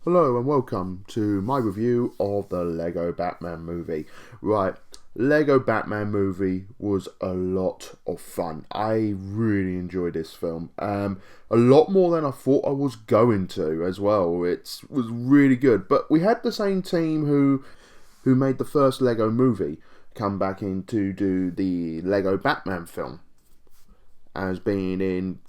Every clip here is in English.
Hello and welcome to my review of the Lego Batman movie. Right, Lego Batman movie was a lot of fun. I really enjoyed this film. A lot more than I thought I was going to as well. It was really good. But we had the same team who made the first Lego movie come back in to do the Lego Batman film, as being in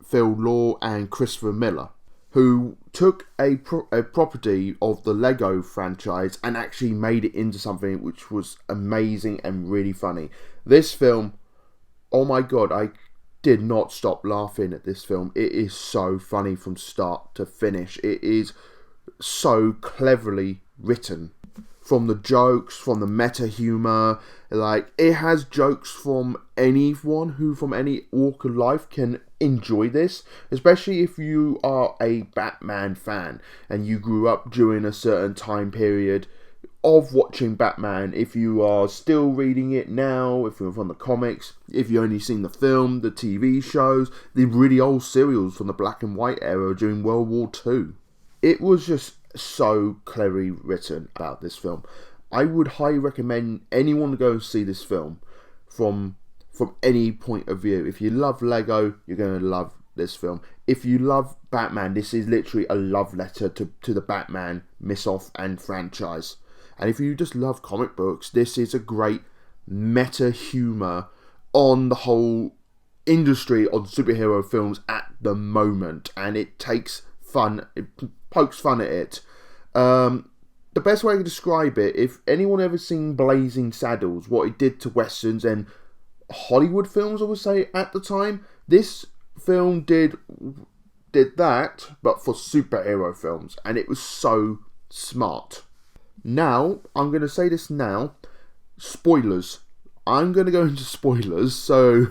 Phil Lord and Christopher Miller, who took a property of the Lego franchise and actually made it into something which was amazing and really funny. This film, oh my god, I did not stop laughing at this film. It is so funny from start to finish. It is so cleverly written. From the jokes, from the meta humor, like it has jokes from anyone who from any walk of life can enjoy this, especially if you are a Batman fan and you grew up during a certain time period of watching Batman. If you are still reading it now, if you're from the comics, if you've only seen the film, the TV shows, the really old serials from the black and white era during World War II. It was just so cleverly written about this film. I would highly recommend anyone to go and see this film from any point of view. If you love Lego, you're going to love this film. If you love Batman, this is literally a love letter to the Batman mythos and franchise. And if you just love comic books, this is a great meta humor on the whole industry of superhero films at the moment, and it takes fun, it pokes fun at it. The best way to describe it, if anyone ever seen Blazing Saddles, what it did to westerns and Hollywood films, I would say at the time, this film did that, but for superhero films, and it was so smart. Now, I'm going to say this now, spoilers. I'm going to go into spoilers, so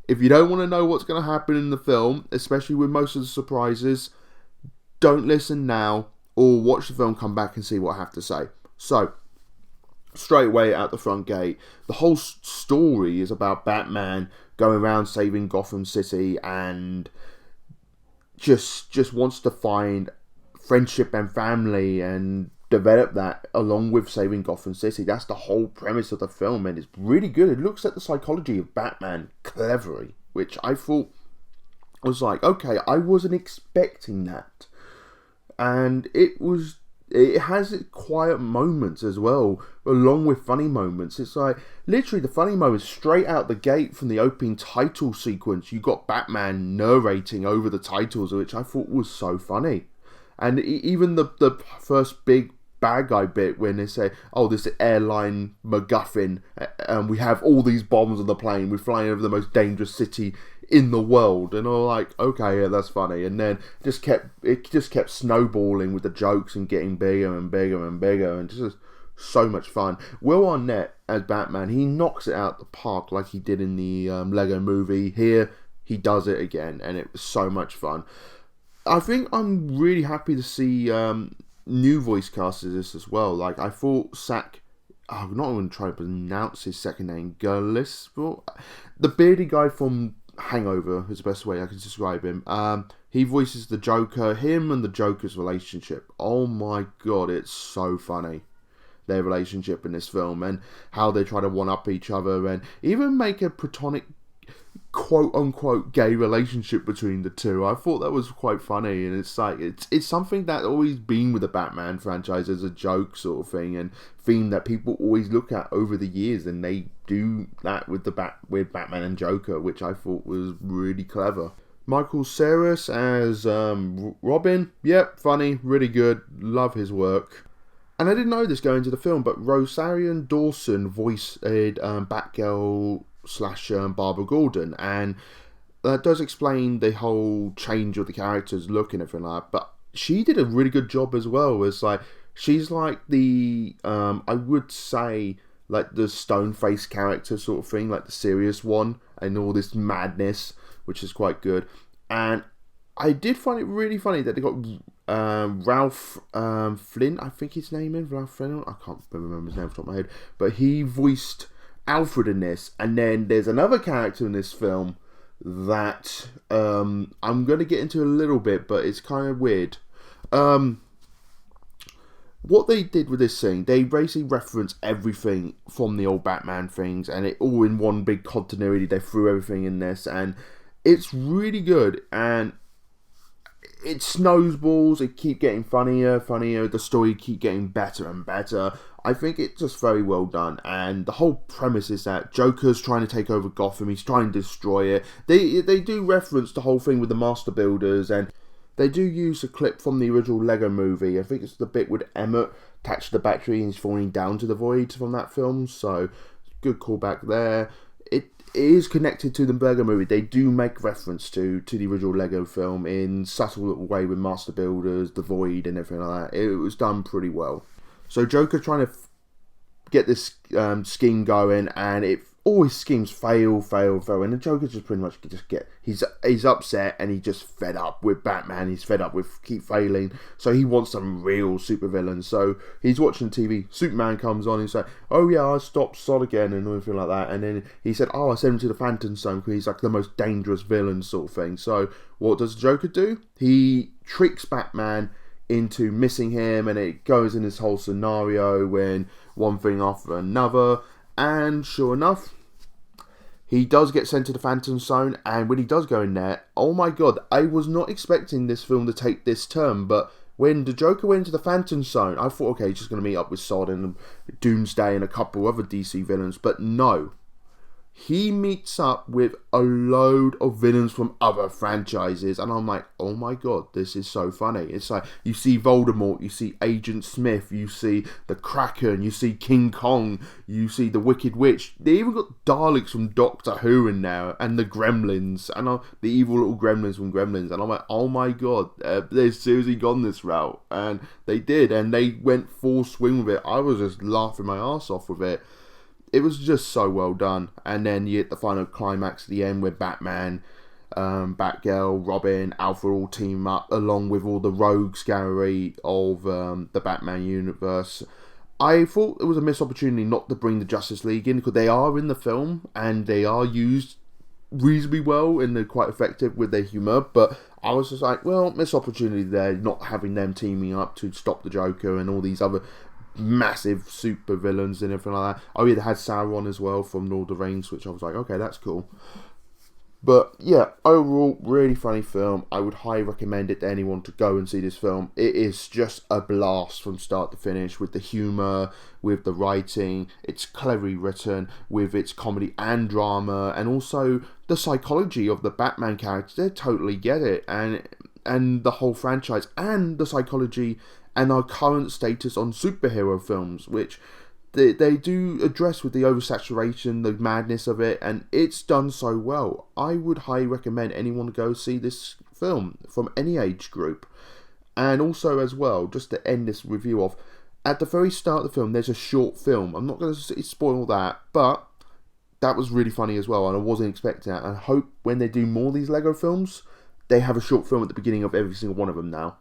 if you don't want to know what's going to happen in the film, especially with most of the surprises, don't listen now, or watch the film, come back and see what I have to say. So, straight away out the front gate, the whole story is about Batman going around saving Gotham City and just wants to find friendship and family and develop that along with saving Gotham City. That's the whole premise of the film, and it's really good. It looks at the psychology of Batman cleverly, which I thought was like, okay, I wasn't expecting that. And it has its quiet moments as well, along with funny moments. It's like, literally the funny moments straight out the gate from the opening title sequence. You got Batman narrating over the titles, which I thought was so funny. And even the first big bad guy bit when they say, oh, this airline MacGuffin, and we have all these bombs on the plane, we're flying over the most dangerous city in the world, and I'm like, okay, yeah, that's funny. And then it just kept snowballing with the jokes and getting bigger and bigger and bigger, and just so much fun. Will Arnett as Batman, he knocks it out the park like he did in the Lego movie. Here he does it again, and it was so much fun. I think I'm really happy to see new voice cast of this as well. Like, I thought I'm not even trying to pronounce his second name, Gillespie, the beardy guy from Hangover is the best way I can describe him. He voices the Joker. Him and the Joker's relationship, oh my god, it's so funny, their relationship in this film, and how they try to one up each other and even make a platonic quote unquote gay relationship between the two. I thought that was quite funny, and it's like it's something that always been with the Batman franchise as a joke sort of thing and theme that people always look at over the years, and they do that with with Batman and Joker, which I thought was really clever. Michael Cera as Robin, yep, funny, really good, love his work. And I didn't know this going into the film, but Rosario Dawson voiced Batgirl / Barbara Gordon, and that does explain the whole change of the character's look and everything like that. But she did a really good job as well. It's like, she's like the I would say like the stone-faced character sort of thing, like the serious one, and all this madness, which is quite good. And I did find it really funny that they got Ralph Flynn, I think his name is Ralph Flynn. I can't remember his name off the top of my head, but he voiced Alfred in this. And then there's another character in this film that I'm going to get into a little bit, but it's kind of weird. what they did with this scene, they basically reference everything from the old Batman things, and it all in one big continuity. They threw everything in this, and it's really good, and it snowballs. It keep getting funnier. The story keep getting better and better. I think it's just very well done, and the whole premise is that Joker's trying to take over Gotham. He's trying to destroy it. They do reference the whole thing with the Master Builders, and they do use a clip from the original Lego movie. I think it's the bit with Emmett attached to the battery and he's falling down to the void from that film. So, good callback there. It is connected to the Lego movie. They do make reference to the original Lego film in subtle little way with Master Builders, the Void, and everything like that. It was done pretty well. So Joker trying to get this scheme going, and all his schemes fail, and the Joker just pretty much he's upset, and he's just fed up with Batman. He's fed up with keep failing, so he wants some real supervillains. So he's watching TV. Superman comes on and he's like, "Oh yeah, I stopped Zod again," and everything like that. And then he said, "Oh, I sent him to the Phantom Zone because he's like the most dangerous villain sort of thing." So what does the Joker do? He tricks Batman into missing him, and it goes in this whole scenario when one thing after another, and sure enough, he does get sent to the Phantom Zone. And when he does go in there, oh my god, I was not expecting this film to take this turn, but when the Joker went into the Phantom Zone, I thought, okay, he's just going to meet up with Zod and Doomsday and a couple other DC villains, but no. He meets up with a load of villains from other franchises, and I'm like, oh my god, this is so funny. It's like, you see Voldemort, you see Agent Smith, you see the Kraken, you see King Kong, you see the Wicked Witch. They even got Daleks from Doctor Who in there, and the Gremlins, and the evil little Gremlins from Gremlins, and I'm like, oh my god, they've seriously gone this route, and they did, and they went full swing with it. I was just laughing my ass off with it. It was just so well done. And then you get the final climax at the end where Batman, Batgirl, Robin, Alpha all team up along with all the rogues gallery of the Batman universe. I thought it was a missed opportunity not to bring the Justice League in, because they are in the film and they are used reasonably well and they're quite effective with their humour, but I was just like, well, missed opportunity there, not having them teaming up to stop the Joker and all these other massive super villains and everything like that. Oh yeah, they had Sauron as well from Lord of the Rings, which I was like, okay, that's cool. But yeah, overall, really funny film. I would highly recommend it to anyone to go and see this film. It is just a blast from start to finish, with the humour, with the writing. It's cleverly written, with its comedy and drama, and also the psychology of the Batman characters. They totally get it, and the whole franchise, and the psychology and our current status on superhero films, which they do address with the oversaturation, the madness of it, and it's done so well. I would highly recommend anyone go see this film from any age group. And also as well, just to end this review off, at the very start of the film, there's a short film. I'm not going to spoil that, but that was really funny as well, and I wasn't expecting that. And I hope when they do more of these Lego films, they have a short film at the beginning of every single one of them now.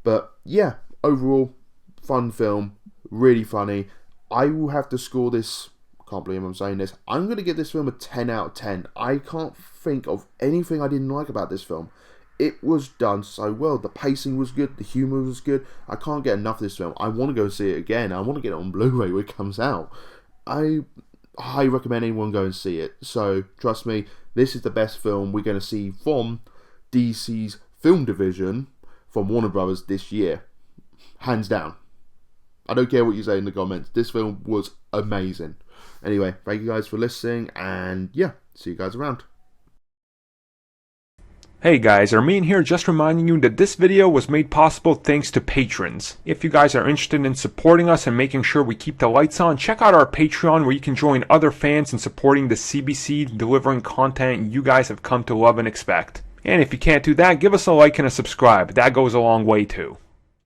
But yeah, overall, fun film, really funny. I will have to score this, can't believe I'm saying this, I'm going to give this film a 10 out of 10. I can't think of anything I didn't like about this film. It was done so well. The pacing was good, the humour was good. I can't get enough of this film. I want to go see it again. I want to get it on Blu-ray when it comes out. I highly recommend anyone go and see it. So, trust me, this is the best film we're going to see from DC's film division, from Warner Brothers this year. Hands down. I don't care what you say in the comments. This film was amazing. Anyway, thank you guys for listening, and yeah, see you guys around. Hey guys, Armin here, just reminding you that this video was made possible thanks to patrons. If you guys are interested in supporting us and making sure we keep the lights on, check out our Patreon where you can join other fans in supporting the CBC, delivering content you guys have come to love and expect. And if you can't do that, give us a like and a subscribe. That goes a long way too.